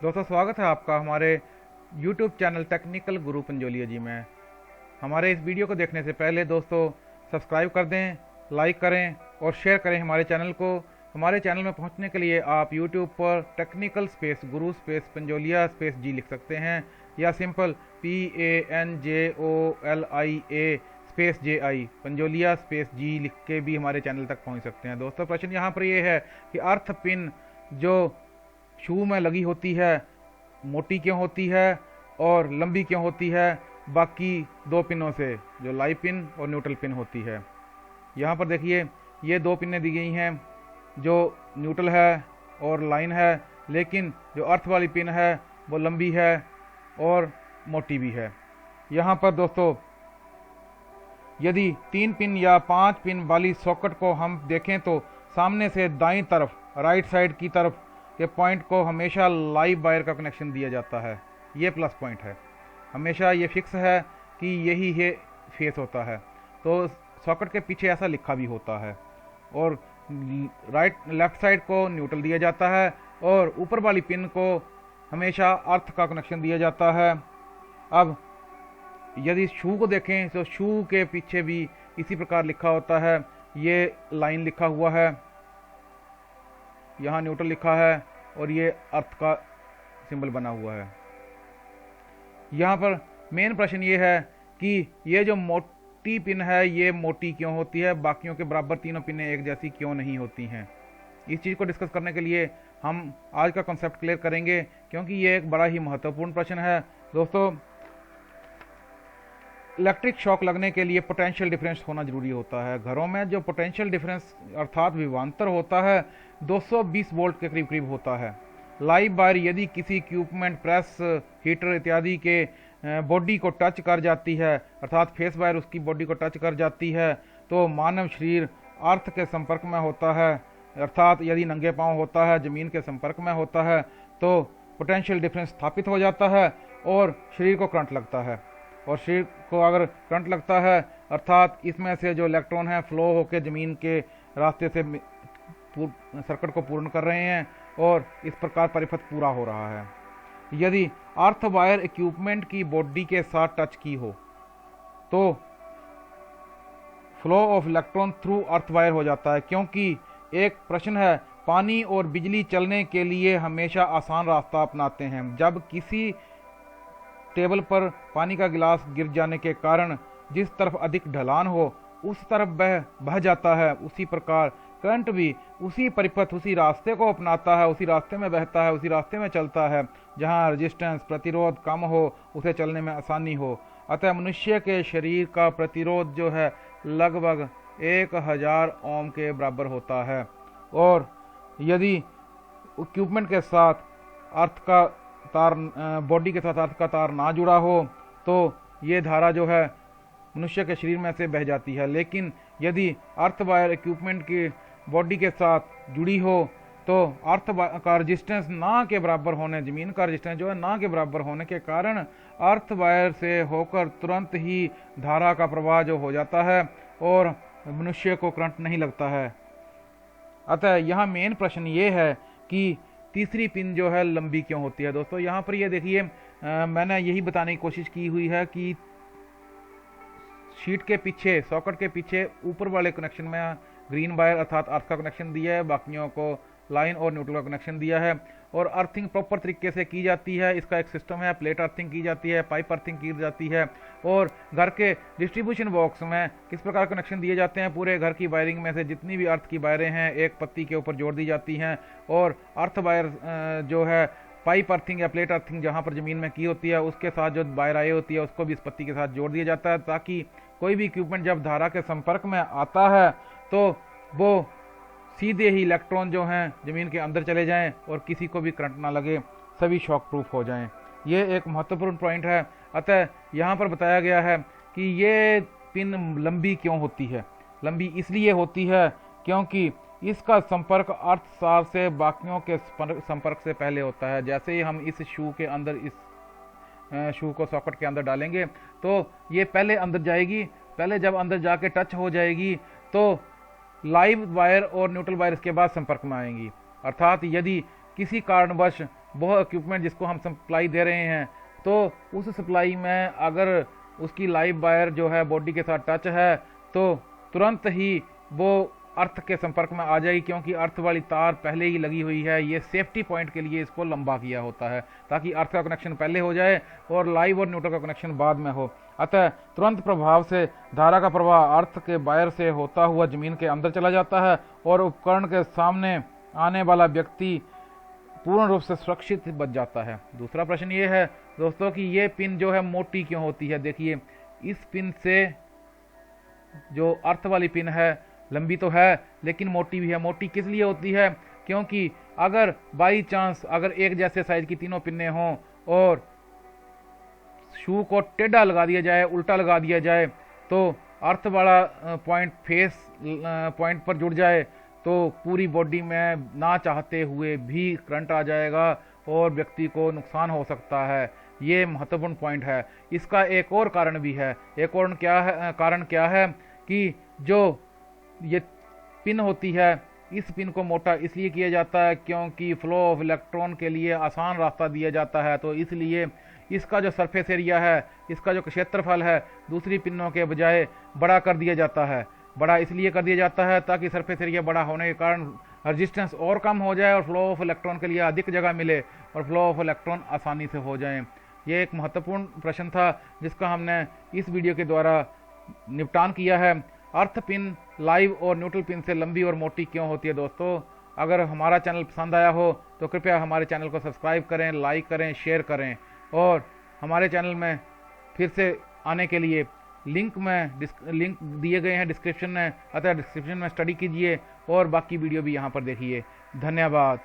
दोस्तों स्वागत है आपका हमारे YouTube चैनल टेक्निकल गुरु पंजोलिया जी में। हमारे इस वीडियो को देखने से पहले दोस्तों सब्सक्राइब कर दें, लाइक करें और शेयर करें हमारे चैनल को। हमारे चैनल में पहुंचने के लिए आप YouTube पर technical space Guru space Panjolia space ji लिख सकते हैं या simple PANJOLIA space JI Panjolia space ji लिख के भी हमारे चैनल तक पहुंच सकते हैं। दोस्तों प्रश्न यहाँ पर ये है कि अर्थ पिन जो शू में लगी होती है मोटी क्यों होती है और लंबी क्यों होती है बाकी दो पिनों से, जो लाइव पिन और न्यूट्रल पिन होती है। यहाँ पर देखिए ये दो पिनें दी गई हैं जो न्यूट्रल है और लाइन है, लेकिन जो अर्थ वाली पिन है वो लंबी है और मोटी भी है। यहाँ पर दोस्तों यदि 3 पिन या 5 पिन वाली सॉकेट को हम देखें तो सामने से दाईं तरफ राइट साइड की तरफ के पॉइंट को हमेशा लाइव वायर का कनेक्शन दिया जाता है। ये प्लस पॉइंट है, हमेशा ये फिक्स है कि यही है फेस होता है। तो सॉकेट के पीछे ऐसा लिखा भी होता है और राइट लेफ्ट साइड को न्यूट्रल दिया जाता है और ऊपर वाली पिन को हमेशा अर्थ का कनेक्शन दिया जाता है। अब यदि शू को देखें तो शू के पीछे भी इसी प्रकार लिखा होता है। ये लाइन लिखा हुआ है, यहाँ न्यूट्रल लिखा है और ये अर्थ का सिंबल बना हुआ है। यहाँ पर मेन प्रश्न ये है कि ये जो मोटी पिन है ये मोटी क्यों होती है, बाकियों के बराबर तीनों पिनें एक जैसी क्यों नहीं होती हैं। इस चीज़ को डिस्कस करने के लिए हम आज का कॉन्सेप्ट क्लियर करेंगे, क्योंकि ये एक बड़ा ही महत्वपूर्ण प्रश्न है। दोस्तों इलेक्ट्रिक शॉक लगने के लिए पोटेंशियल डिफरेंस होना जरूरी होता है। घरों में जो पोटेंशियल डिफरेंस अर्थात विभवांतर होता है 220 वोल्ट के करीब करीब होता है। लाइव वायर यदि किसी इक्विपमेंट प्रेस हीटर इत्यादि के बॉडी को टच कर जाती है, अर्थात फेस वायर उसकी बॉडी को टच कर जाती है, तो मानव शरीर अर्थ के संपर्क में होता है, अर्थात यदि नंगे पांव होता है, जमीन के संपर्क में होता है, तो पोटेंशियल डिफरेंस स्थापित हो जाता है और शरीर को करंट लगता है। और शरीर को अगर करंट लगता है अर्थात इसमें से जो इलेक्ट्रॉन है फ्लो होकर जमीन के रास्ते से सर्किट को पूर्ण कर रहे हैं और इस प्रकार परिपथ पूरा हो रहा है। यदि अर्थ वायर इक्विपमेंट की बॉडी के साथ टच की हो तो flow of electron through earth wire हो जाता है, क्योंकि एक प्रश्न है पानी और बिजली चलने के लिए हमेशा आसान रास्ता अपनाते हैं। जब किसी टेबल पर पानी का गिलास गिर जाने के कारण जिस तरफ अधिक ढलान हो उस तरफ बह जाता है, उसी प्रकार करंट भी उसी परिपथ उसी रास्ते को अपनाता है, उसी रास्ते में बहता है, उसी रास्ते में चलता है जहां रेजिस्टेंस प्रतिरोध कम हो, उसे चलने में आसानी हो। अतः मनुष्य के शरीर का प्रतिरोध जो है लगभग 1000 ओम के बराबर होता है। और यदि इक्विपमेंट के साथ अर्थ का तार बॉडी के साथ अर्थ का तार ना जुड़ा हो तो ये धारा जो है मनुष्य के शरीर में से बह जाती है। लेकिन यदि अर्थ वायर इक्विपमेंट की बॉडी के साथ जुड़ी हो तो अर्थ का रेजिस्टेंस ना के बराबर होने, जमीन का रेजिस्टेंस जो है ना के बराबर होने के कारण अर्थ वायर से होकर तुरंत ही धारा का प्रवाह जो हो जाता है और मनुष्य को करंट नहीं लगता है। अतः यहाँ मेन प्रश्न ये है कि तीसरी पिन जो है लंबी क्यों होती है। दोस्तों यहाँ पर ये देखिए मैंने यही बताने की कोशिश की हुई है कि शीट के पीछे सॉकेट के पीछे ऊपर वाले कनेक्शन में ग्रीन वायर अर्थात अर्थ का कनेक्शन दिया है, बाकियों को लाइन और न्यूट्रल का कनेक्शन दिया है और अर्थिंग प्रॉपर तरीके से की जाती है। इसका एक सिस्टम है, प्लेट अर्थिंग की जाती है, पाइप अर्थिंग की जाती है और घर के डिस्ट्रीब्यूशन बॉक्स में किस प्रकार कनेक्शन दिए जाते हैं। पूरे घर की वायरिंग में से जितनी भी अर्थ की वायरें हैं एक पत्ती के ऊपर जोड़ दी जाती हैं और अर्थ वायर जो है पाइप अर्थिंग या प्लेट अर्थिंग जहाँ पर ज़मीन में की होती है उसके साथ जो वायर आई होती है उसको भी इस पत्ती के साथ जोड़ दिया जाता है, ताकि कोई भी इक्विपमेंट जब धारा के संपर्क में आता है तो वो सीधे ही इलेक्ट्रॉन जो हैं ज़मीन के अंदर चले जाएं और किसी को भी करंट ना लगे, सभी शॉक प्रूफ हो जाएं। ये एक महत्वपूर्ण पॉइंट है। अतः यहाँ पर बताया गया है कि ये पिन लंबी क्यों होती है। लंबी इसलिए होती है क्योंकि इसका संपर्क अर्थ तार से बाकियों के संपर्क से पहले होता है। जैसे ही हम इस शू के अंदर इस शू को सॉकेट के अंदर डालेंगे तो ये पहले अंदर जाएगी, पहले जब अंदर जाके टच हो जाएगी तो लाइव वायर और न्यूट्रल वायर इसके बाद संपर्क में आएंगी। अर्थात यदि किसी कारणवश वो इक्विपमेंट जिसको हम सप्लाई दे रहे हैं, तो उस सप्लाई में अगर उसकी लाइव वायर जो है बॉडी के साथ टच है तो तुरंत ही वो अर्थ के संपर्क में आ जाएगी, क्योंकि अर्थ वाली तार पहले ही लगी हुई है। ये सेफ्टी पॉइंट के लिए इसको लंबा किया होता है ताकि अर्थ का कनेक्शन पहले हो जाए और लाइव और न्यूट्रल का कनेक्शन बाद में हो। अतः तुरंत प्रभाव से धारा का प्रवाह अर्थ के वायर से होता हुआ जमीन के अंदर चला जाता है और उपकरण के सामने आने वाला व्यक्ति पूर्ण रूप से सुरक्षित बच जाता है। दूसरा प्रश्न ये है दोस्तों कि ये पिन जो है मोटी क्यों होती है। देखिए, इस पिन से जो अर्थ वाली पिन है लंबी तो है लेकिन मोटी भी है। मोटी किस लिए होती है? क्योंकि अगर बाई चांस अगर एक जैसे साइज की तीनों पिनें हों और शू को टेढ़ा लगा दिया जाए, उल्टा लगा दिया जाए, तो अर्थ वाला पॉइंट फेस पॉइंट पर जुड़ जाए तो पूरी बॉडी में ना चाहते हुए भी करंट आ जाएगा और व्यक्ति को नुकसान हो सकता है। ये महत्वपूर्ण पॉइंट है। इसका एक और कारण भी है। एक और कारण क्या है कि जो ये पिन होती है, इस पिन को मोटा इसलिए किया जाता है क्योंकि फ्लो ऑफ इलेक्ट्रॉन के लिए आसान रास्ता दिया जाता है। तो इसलिए इसका जो सरफेस एरिया है, इसका जो क्षेत्रफल है, दूसरी पिनों के बजाय बड़ा कर दिया जाता है। बड़ा इसलिए कर दिया जाता है ताकि सरफेस एरिया बड़ा होने के कारण रेजिस्टेंस और कम हो जाए और फ्लो ऑफ इलेक्ट्रॉन के लिए अधिक जगह मिले और फ्लो ऑफ इलेक्ट्रॉन आसानी से हो जाए। ये एक महत्वपूर्ण प्रश्न था जिसका हमने इस वीडियो के द्वारा निपटान किया है। अर्थ पिन लाइव और न्यूट्रल पिन से लंबी और मोटी क्यों होती है। दोस्तों, अगर हमारा चैनल पसंद आया हो तो कृपया हमारे चैनल को सब्सक्राइब करें, लाइक करें, शेयर करें और हमारे चैनल में फिर से आने के लिए लिंक दिए गए हैं डिस्क्रिप्शन में, अतः डिस्क्रिप्शन में स्टडी कीजिए और बाकी वीडियो भी यहाँ पर देखिए। धन्यवाद।